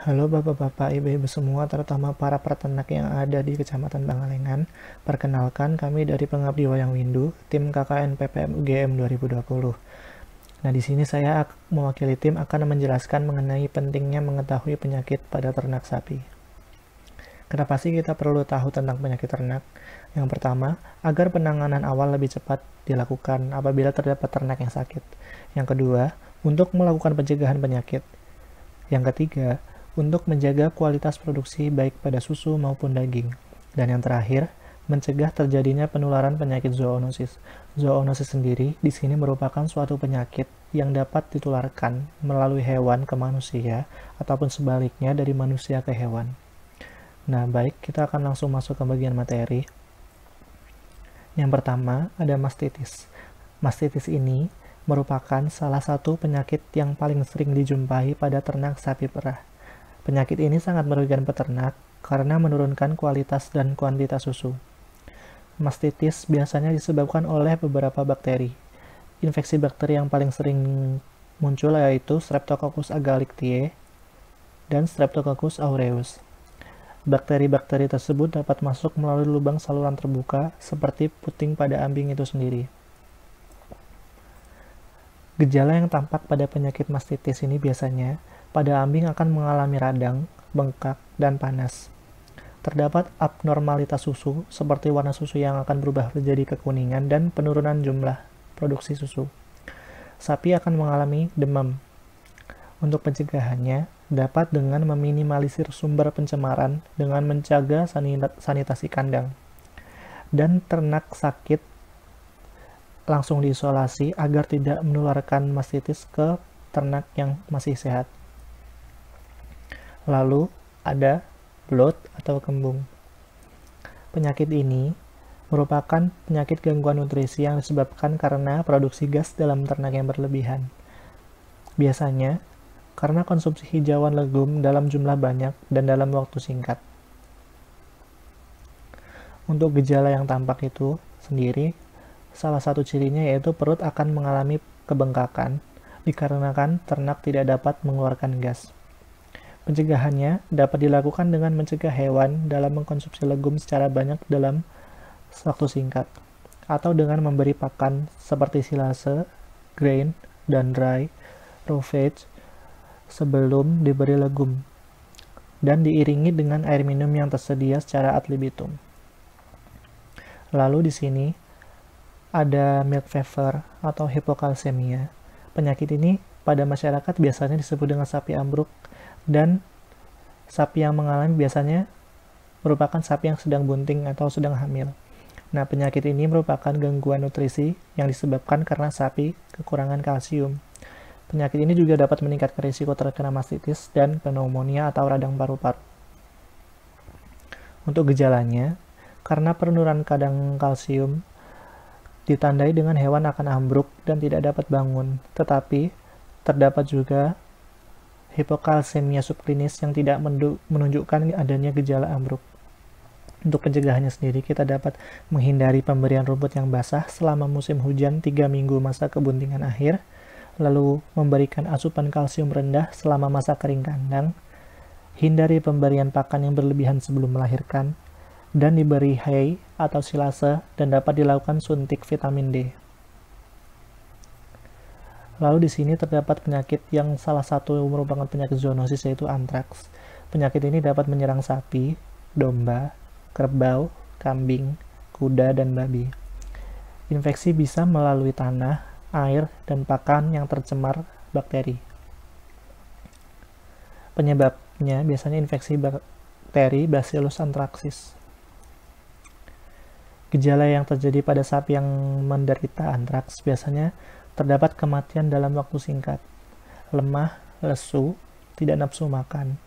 Halo Bapak-Bapak, Ibu-Ibu semua, terutama para peternak yang ada di Kecamatan Pangalengan. Perkenalkan, kami dari Pengabdi Wayang Windu, tim KKN PPM UGM 2020. Nah, di sini saya mewakili tim akan menjelaskan mengenai pentingnya mengetahui penyakit pada ternak sapi. Kenapa sih kita perlu tahu tentang penyakit ternak? Yang pertama, agar penanganan awal lebih cepat dilakukan apabila terdapat ternak yang sakit. Yang kedua, untuk melakukan pencegahan penyakit. Yang ketiga, untuk menjaga kualitas produksi baik pada susu maupun daging. Dan yang terakhir, mencegah terjadinya penularan penyakit zoonosis. Zoonosis sendiri di sini merupakan suatu penyakit yang dapat ditularkan melalui hewan ke manusia ataupun sebaliknya dari manusia ke hewan. Nah, baik, kita akan langsung masuk ke bagian materi. Yang pertama, ada mastitis. Mastitis ini merupakan salah satu penyakit yang paling sering dijumpai pada ternak sapi perah. Penyakit ini sangat merugikan peternak karena menurunkan kualitas dan kuantitas susu. Mastitis biasanya disebabkan oleh beberapa bakteri. Infeksi bakteri yang paling sering muncul yaitu Streptococcus agalictiae dan Streptococcus aureus. Bakteri-bakteri tersebut dapat masuk melalui lubang saluran terbuka seperti puting pada ambing itu sendiri. Gejala yang tampak pada penyakit mastitis ini biasanya pada ambing akan mengalami radang, bengkak, dan panas. Terdapat abnormalitas susu seperti warna susu yang akan berubah menjadi kekuningan dan penurunan jumlah produksi susu. Sapi akan mengalami demam. Untuk pencegahannya, dapat dengan meminimalisir sumber pencemaran dengan menjaga sanitasi kandang. Dan ternak sakit langsung diisolasi agar tidak menularkan mastitis ke ternak yang masih sehat. Lalu ada bloat atau kembung. Penyakit ini merupakan penyakit gangguan nutrisi yang disebabkan karena produksi gas dalam ternak yang berlebihan. Biasanya karena konsumsi hijauan legum dalam jumlah banyak dan dalam waktu singkat. Untuk gejala yang tampak itu sendiri, salah satu cirinya yaitu perut akan mengalami kebengkakan dikarenakan ternak tidak dapat mengeluarkan gas. Pencegahannya dapat dilakukan dengan mencegah hewan dalam mengkonsumsi legum secara banyak dalam waktu singkat, atau dengan memberi pakan seperti silase, grain, dan dry, raw veg, sebelum diberi legum, dan diiringi dengan air minum yang tersedia secara ad libitum. Lalu di sini ada milk fever atau hipokalsemia. Penyakit ini pada masyarakat biasanya disebut dengan sapi ambruk, dan sapi yang mengalami biasanya merupakan sapi yang sedang bunting atau sedang hamil. Nah, penyakit ini merupakan gangguan nutrisi yang disebabkan karena sapi kekurangan kalsium. Penyakit ini juga dapat meningkatkan risiko terkena mastitis dan pneumonia atau radang paru-paru. Untuk gejalanya, karena penurunan kadar kalsium ditandai dengan hewan akan ambruk dan tidak dapat bangun, tetapi terdapat juga hipokalsemia subklinis yang tidak menunjukkan adanya gejala ambruk. Untuk pencegahannya sendiri, kita dapat menghindari pemberian rumput yang basah selama musim hujan 3 minggu masa kebuntingan akhir, lalu memberikan asupan kalsium rendah selama masa kering kandang, hindari pemberian pakan yang berlebihan sebelum melahirkan, dan diberi hay atau silase dan dapat dilakukan suntik vitamin D. Lalu di sini terdapat penyakit yang salah satu merupakan penyakit zoonosis yaitu antraks. Penyakit ini dapat menyerang sapi, domba, kerbau, kambing, kuda, dan babi. Infeksi bisa melalui tanah, air, dan pakan yang tercemar bakteri. Penyebabnya biasanya infeksi bakteri Bacillus anthracis. Gejala yang terjadi pada sapi yang menderita antraks biasanya terdapat kematian dalam waktu singkat, lemah, lesu, tidak nafsu makan,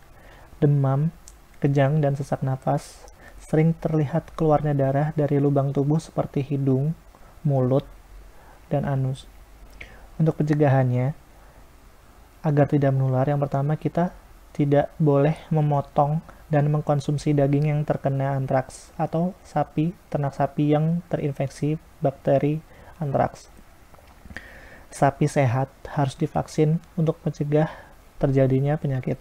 demam, kejang, dan sesak napas. Sering terlihat keluarnya darah dari lubang tubuh seperti hidung, mulut, dan anus. Untuk pencegahannya, agar tidak menular, yang pertama kita tidak boleh memotong dan mengkonsumsi daging yang terkena antraks atau ternak sapi yang terinfeksi bakteri antraks. Sapi sehat harus divaksin untuk mencegah terjadinya penyakit.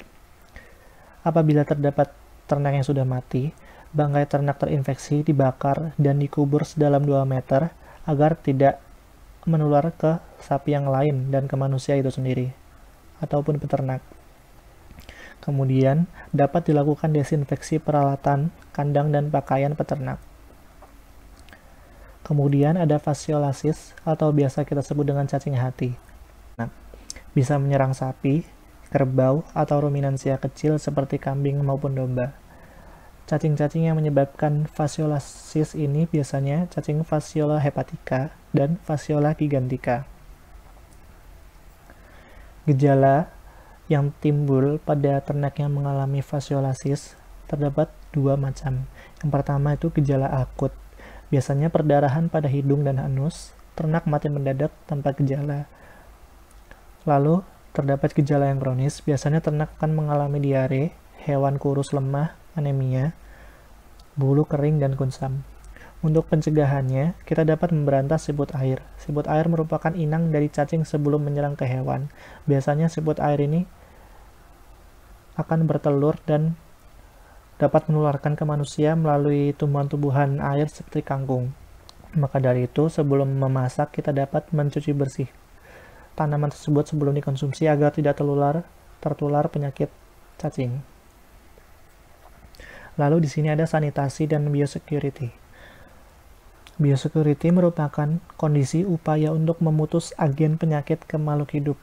Apabila terdapat ternak yang sudah mati, bangkai ternak terinfeksi dibakar dan dikubur sedalam 2 meter agar tidak menular ke sapi yang lain dan ke manusia itu sendiri ataupun peternak. Kemudian, dapat dilakukan desinfeksi peralatan, kandang, dan pakaian peternak. Kemudian ada fasiolasis atau biasa kita sebut dengan cacing hati. Bisa menyerang sapi, kerbau, atau ruminansia kecil seperti kambing maupun domba. Cacing-cacing yang menyebabkan fasiolasis ini biasanya cacing Fasciola hepatica dan Fasciola gigantica. Gejala yang timbul pada ternak yang mengalami fasiolasis terdapat 2 macam. Yang pertama itu gejala akut. Biasanya perdarahan pada hidung dan anus, ternak mati mendadak tanpa gejala. Lalu, terdapat gejala yang kronis, biasanya ternak akan mengalami diare, hewan kurus lemah, anemia, bulu kering, dan kunsam. Untuk pencegahannya, kita dapat memberantas siput air. Siput air merupakan inang dari cacing sebelum menyerang ke hewan. Biasanya siput air ini akan bertelur dan dapat menularkan ke manusia melalui tumbuhan-tumbuhan air seperti kangkung. Maka dari itu, sebelum memasak, kita dapat mencuci bersih tanaman tersebut sebelum dikonsumsi agar tidak tertular penyakit cacing. Lalu di sini ada sanitasi dan biosecurity. Biosecurity merupakan kondisi upaya untuk memutus agen penyakit ke makhluk hidup.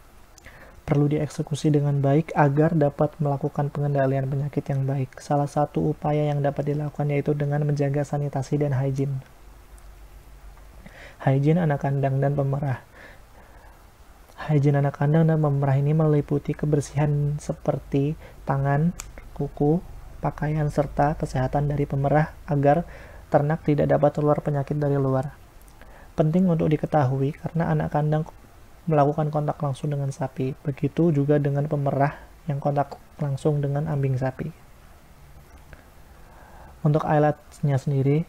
Perlu dieksekusi dengan baik agar dapat melakukan pengendalian penyakit yang baik. Salah satu upaya yang dapat dilakukan yaitu dengan menjaga sanitasi dan hygiene. Hygiene anak kandang dan pemerah. Hygiene anak kandang dan pemerah ini meliputi kebersihan seperti tangan, kuku, pakaian, serta kesehatan dari pemerah agar ternak tidak dapat tertular penyakit dari luar. Penting untuk diketahui karena anak kandang melakukan kontak langsung dengan sapi, begitu juga dengan pemerah yang kontak langsung dengan ambing sapi. Untuk alatnya sendiri,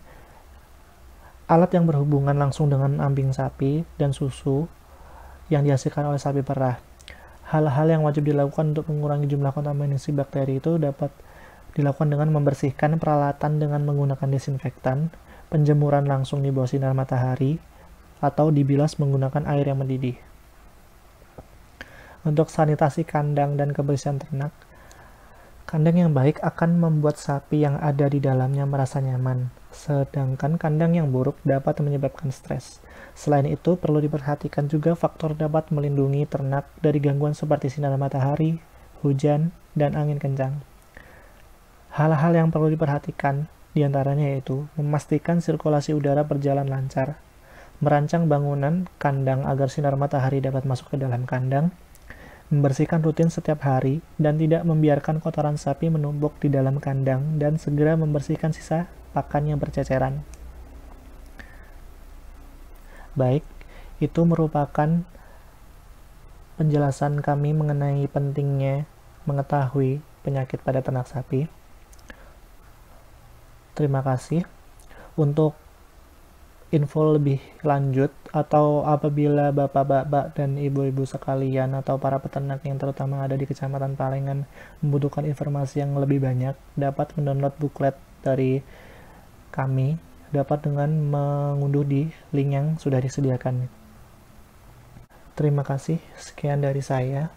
alat yang berhubungan langsung dengan ambing sapi dan susu yang dihasilkan oleh sapi perah. Hal-hal yang wajib dilakukan untuk mengurangi jumlah kontaminasi bakteri itu dapat dilakukan dengan membersihkan peralatan dengan menggunakan desinfektan, penjemuran langsung di bawah sinar matahari, atau dibilas menggunakan air yang mendidih. Untuk sanitasi kandang dan kebersihan ternak, kandang yang baik akan membuat sapi yang ada di dalamnya merasa nyaman, sedangkan kandang yang buruk dapat menyebabkan stres. Selain itu, perlu diperhatikan juga faktor dapat melindungi ternak dari gangguan seperti sinar matahari, hujan, dan angin kencang. Hal-hal yang perlu diperhatikan diantaranya yaitu memastikan sirkulasi udara berjalan lancar, merancang bangunan kandang agar sinar matahari dapat masuk ke dalam kandang, membersihkan rutin setiap hari, dan tidak membiarkan kotoran sapi menumpuk di dalam kandang, dan segera membersihkan sisa pakan yang berceceran. Baik, itu merupakan penjelasan kami mengenai pentingnya mengetahui penyakit pada ternak sapi. Terima kasih. Untuk info lebih lanjut atau apabila bapak-bapak dan ibu-ibu sekalian atau para peternak yang terutama ada di Kecamatan Palengan membutuhkan informasi yang lebih banyak, dapat mendownload booklet dari kami, dapat dengan mengunduh di link yang sudah disediakan. Terima kasih, sekian dari saya.